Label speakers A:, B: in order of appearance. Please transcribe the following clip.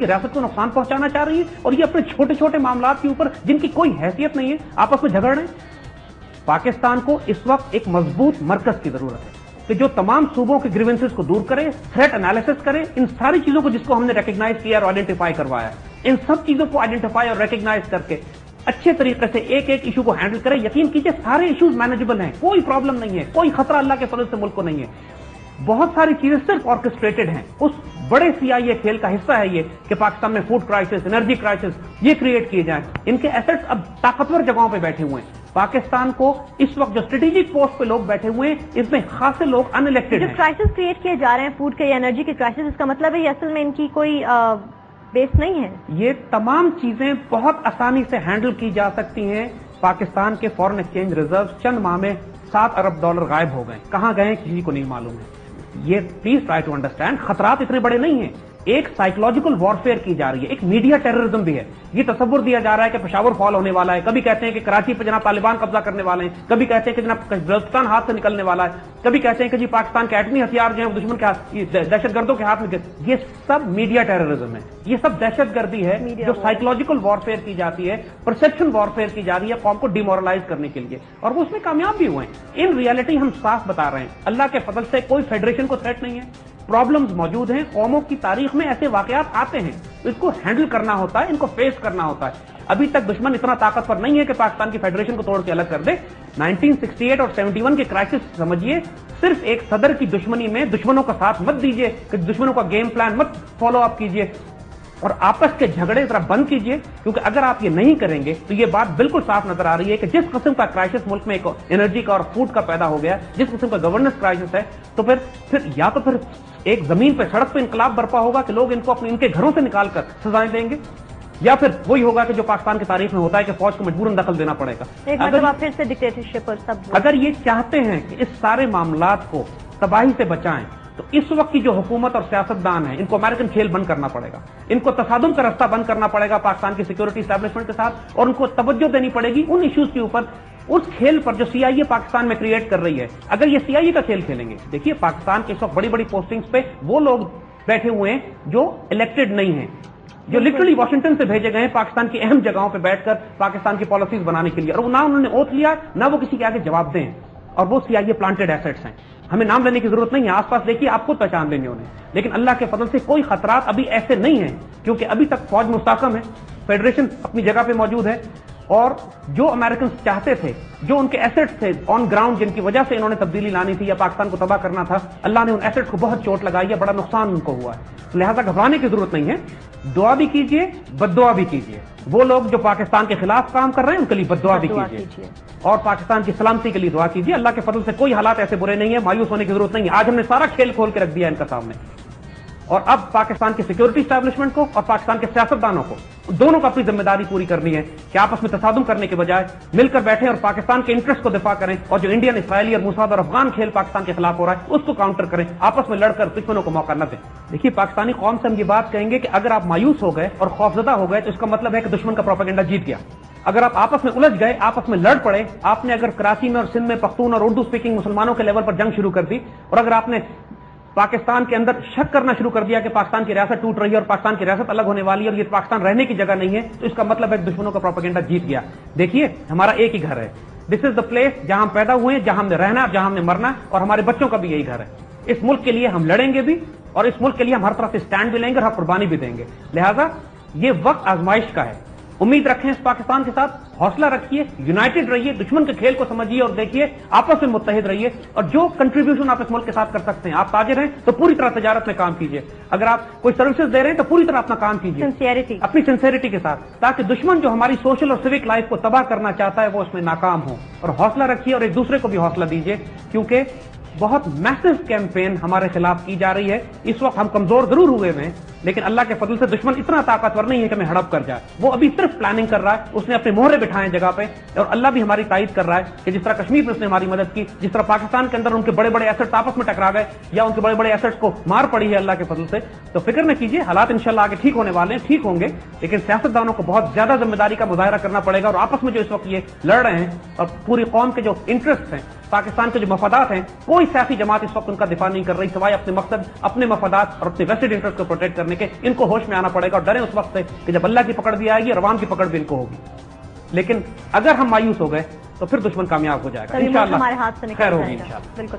A: کہ ریاست کو نقصان پہنچانا چاہ رہی ہے اور یہ اپنے چھوٹے چھوٹے معاملات کے اوپر جن کی کوئی حیثیت نہیں ہے آپس میں جھگڑ رہے ہیں۔ پاکستان کو اس وقت ایک مضبوط مرکز کی ضرورت ہے کہ جو تمام صوبوں کے گریونسز کو دور کرے، تھریٹ انالیسس کرے، ان ساری چیزوں کو جس کو ہم نے ریکگنائز کیا اور آئیڈینٹیفائی کروایا ہے، ان سب چیزوں کو آئیڈینٹیفائی اور ریکگنائز کر کے اچھے طریقے سے ایک ایک ایشو کو ہینڈل کرے۔ یقین کیجئے سارے ایشوز مینیجبل ہیں، کوئی پرابلم نہیں ہے، کوئی خطرہ اللہ کے فضل سے ملک کو نہیں ہے۔ بہت ساری چیزیں صرف آرکسٹریٹڈ ہیں، اس بڑے CIA کھیل کا حصہ ہے یہ کہ پاکستان میں فوڈ کرائسس، انرجی کرائسس یہ کریٹ کیے جائیں۔ ان کے ایسٹس اب طاقتور جگہوں پہ بیٹھے ہوئے ہیں۔ پاکستان کو اس وقت جو اسٹریٹجک پوسٹ پہ لوگ بیٹھے ہوئے ہیں اس میں خاصے لوگ ان الیکٹڈ ہیں۔
B: جو کرائسس کریٹ کیے جا رہے ہیں فوڈ کے یا انرجی کے کرائسس، اس کا مطلب ہے یہ اصل میں ان کی کوئی بیس نہیں ہے؟
A: یہ تمام چیزیں بہت آسانی سے ہینڈل کی جا سکتی ہیں۔ پاکستان کے فورن ایکسچینج ریزرو چند ماہ میں $7 ارب غائب ہو گئے، کہاں گئے کسی کو نہیں معلوم ہے۔ یہ پلیز ٹرائی ٹو انڈرسٹینڈ، خطرات اتنے بڑے نہیں ہیں، ایک سائیکولوجیکل وارفیئر کی جا رہی ہے، ایک میڈیا ٹیررزم بھی ہے۔ یہ تصور دیا جا رہا ہے کہ پشاور فال ہونے والا ہے، کبھی کہتے ہیں کہ کراچی پہ جناب طالبان قبضہ کرنے والے ہیں، کبھی کہتے ہیں کہ جناب بلوچستان ہاتھ سے نکلنے والا ہے، کبھی کہتے ہیں کہ جی پاکستان کے ایٹمی ہتھیار جو ہیں وہ دشمن کے دہشت گردوں کے ہاتھ میں۔ یہ سب میڈیا ٹیررزم ہے، یہ سب دہشت گردی ہے جو سائیکولوجیکل وارفیئر کی جاتی ہے، پرسپشن وارفیئر کی جا رہی ہے قوم کو ڈیمورلائز کرنے کے لیے، اور وہ اس میں کامیاب بھی ہوئے ہیں۔ ان ریالٹی ہم صاف بتا رہے ہیں، اللہ کے فضل سے کوئی فیڈریشن کو تھریٹ نہیں ہے، پرابلمز موجود ہیں، قوموں کی تاریخ میں ایسے واقعات آتے ہیں، اس کو ہینڈل کرنا ہوتا ہے، ان کو فیس کرنا ہوتا ہے۔ ابھی تک دشمن اتنا طاقتور نہیں ہے کہ پاکستان کی فیڈریشن کو توڑ کے الگ کر دے۔ 1968 اور 71 کے کرائسس سمجھیے، صرف ایک صدر کی دشمنی میں دشمنوں کا ساتھ مت دیجیے، کہ دشمنوں کا گیم پلان مت فالو اپ کیجیے اور آپس کے جھگڑے ذرا بند کیجیے، کیونکہ اگر آپ یہ نہیں کریں گے تو یہ بات بالکل صاف نظر آ رہی ہے کہ جس قسم کا کرائسس ملک میں ایک انرجی کا اور فوڈ کا پیدا ہو گیا، جس قسم کا گورننس کرائسس ہے، تو پھر ایک زمین پہ سڑک پہ انقلاب برپا ہوگا کہ لوگ ان کو ان کے گھروں سے نکال کر سزائیں دیں گے، یا پھر وہی ہوگا کہ جو پاکستان کی تاریخ میں ہوتا ہے کہ فوج کو مجبوراً دخل دینا پڑے گا۔
B: پھر سے ڈکٹیٹرشپ اور سب
A: اگر یہ چاہتے ہیں کہ اس سارے معاملات کو تباہی سے بچائیں تو اس وقت کی جو حکومت اور سیاستدان ہیں ان کو امریکن کھیل بند کرنا پڑے گا، ان کو تصادم کا رستہ بند کرنا پڑے گا پاکستان کی سیکورٹی اسٹیبلشمنٹ کے ساتھ، اور ان کو توجہ دینی پڑے گی ان ایشوز کے اوپر، اس کھیل پر جو CIA پاکستان میں کریٹ کر رہی ہے۔ اگر یہ CIA کا کھیل کھیلیں گے، دیکھیے پاکستان کے اس وقت بڑی بڑی پوسٹنگز پہ وہ لوگ بیٹھے ہوئے ہیں جو الیکٹڈ نہیں ہیں، جو لٹرلی واشنگٹن سے بھیجے گئے ہیں پاکستان کی اہم جگہوں پہ بیٹھ کر پاکستان کی پالیسیز بنانے کے لیے، اور نہ انہوں نے اوتھ لیا نہ وہ کسی کے آگے جواب دیں، اور وہ CIA پلانٹڈ ایسٹس ہیں۔ ہمیں نام لینے کی ضرورت نہیں ہے، آس پاس دیکھیے آپ خود پہچان لیں گے انہیں، لیکن اللہ کے فضل سے کوئی خطرات ابھی ایسے نہیں ہیں، کیونکہ ابھی تک فوج مستحکم ہے، فیڈریشن اپنی جگہ پہ موجود ہے، اور جو امریکنز چاہتے تھے، جو ان کے ایسٹس تھے آن گراؤنڈ جن کی وجہ سے انہوں نے تبدیلی لانی تھی یا پاکستان کو تباہ کرنا تھا، اللہ نے ان ایسٹس کو بہت چوٹ لگائی ہے، بڑا نقصان ان کو ہوا ہے، لہذا گھبرانے کی ضرورت نہیں ہے۔ دعا بھی کیجیے، بد دعا بھی کیجیے۔ وہ لوگ جو پاکستان کے خلاف کام کر رہے ہیں ان کے لیے بد دعا بھی کیجیے، اور پاکستان کی سلامتی کے لیے دعا کیجیے۔ اللہ کے فضل سے کوئی حالات ایسے برے نہیں ہیں، مایوس ہونے کی ضرورت نہیں ہے۔ آج ہم نے سارا کھیل کھول کے رکھ دیا ان کا سامنے، اور اب پاکستان کی سیکورٹی اسٹیبلشمنٹ کو اور پاکستان کے سیاستدانوں کو دونوں کو اپنی ذمہ داری پوری کرنی ہے کہ آپس میں تصادم کرنے کے بجائے مل کر بیٹھیں اور پاکستان کے انٹرسٹ کو دفاع کریں، اور جو انڈین، اسرائیلی اور موساد اور افغان کھیل پاکستان کے خلاف ہو رہا ہے اس کو کاؤنٹر کریں، آپس میں لڑ کر دشمنوں کو موقع نہ دیں۔ دیکھیے پاکستانی قوم سے ہم یہ بات کہیں گے کہ اگر آپ مایوس ہو گئے اور خوفزدہ ہو گئے تو اس کا مطلب ہے کہ دشمن کا پروپیگنڈا جیت گیا۔ اگر آپ آپس میں الجھ گئے، آپس میں لڑ پڑے، آپ نے اگر کراچی میں اور سندھ میں پختون اور اردو اسپیکنگ مسلمانوں کے لیول پر جنگ شروع کر دی، اور اگر آپ نے پاکستان کے اندر شک کرنا شروع کر دیا کہ پاکستان کی ریاست ٹوٹ رہی ہے اور پاکستان کی ریاست الگ ہونے والی ہے اور یہ پاکستان رہنے کی جگہ نہیں ہے، تو اس کا مطلب ہے کہ دشمنوں کا پروپیگنڈا جیت گیا۔ دیکھیے ہمارا ایک ہی گھر ہے، دس از دا پلیس جہاں ہم پیدا ہوئے ہیں، جہاں ہم نے رہنا، جہاں ہم نے مرنا، اور ہمارے بچوں کا بھی یہی گھر ہے۔ اس ملک کے لیے ہم لڑیں گے بھی، اور اس ملک کے لیے ہم ہر طرح سے اسٹینڈ بھی لیں گے اور ہر قربانی بھی دیں گے۔ لہذا یہ وقت آزمائش کا ہے، امید رکھیں اس پاکستان کے ساتھ، حوصلہ رکھیے، یونائٹڈ رہیے، دشمن کے کھیل کو سمجھیے اور دیکھیے، آپس میں متحد رہیے، اور جو کنٹریبیوشن آپ اس ملک کے ساتھ کر سکتے ہیں، آپ تاجر ہیں تو پوری طرح تجارت میں کام کیجیے، اگر آپ کوئی سروسز دے رہے ہیں تو پوری طرح اپنا کام کیجیے اپنی سنسیئرٹی کے ساتھ، تاکہ دشمن جو ہماری سوشل اور سیوک لائف کو تباہ کرنا چاہتا ہے وہ اس میں ناکام ہو۔ اور حوصلہ رکھیے اور ایک دوسرے کو بھی حوصلہ دیجیے، کیونکہ بہت میسو کیمپین ہمارے خلاف کی جا رہی ہے۔ اس وقت ہم کمزور ضرور ہوئے ہیں، لیکن اللہ کے فضل سے دشمن اتنا طاقتور نہیں ہے کہ ہمیں ہڑپ کر جائے، وہ ابھی صرف پلاننگ کر رہا ہے، اس نے اپنے مہرے بٹھائے جگہ پہ، اور اللہ بھی ہماری تائید کر رہا ہے کہ جس طرح کشمیر میں اس نے ہماری مدد کی، جس طرح پاکستان کے اندر ان کے بڑے بڑے ایسٹس آپس میں ٹکرا گئے یا ان کے بڑے بڑے ایسٹس کو مار پڑی ہے اللہ کے فضل سے، تو فکر نہ کیجیے، حالات انشاءاللہ آگے ٹھیک ہونے والے ہیں، ٹھیک ہوں گے، لیکن سیاستدانوں کو بہت زیادہ ذمہ داری کا مظاہرہ کرنا پڑے گا، اور آپس میں جو اس وقت یہ لڑ رہے ہیں اور پوری قوم کے جو انٹرسٹ ہیں، پاکستان کے جو مفادات ہیں، کوئی سیاسی جماعت اس وقت ان کا دفاع نہیں کر رہی سوائے اپنے مقصد، اپنے مفادات اور اپنے ویسٹڈ انٹرسٹ کو پروٹیکٹ کرنے کرنے کے. ان کو ہوش میں آنا پڑے گا اور ڈریں اس وقت سے کہ جب اللہ کی پکڑ بھی آئے گی اور عوام کی پکڑ بھی ان کو ہوگی. لیکن اگر ہم مایوس ہو گئے تو پھر دشمن کامیاب ہو جائے گا. انشاءاللہ
B: ہمارے ہاتھ سے
A: خیر ہوگی انشاءاللہ.
B: بالکل.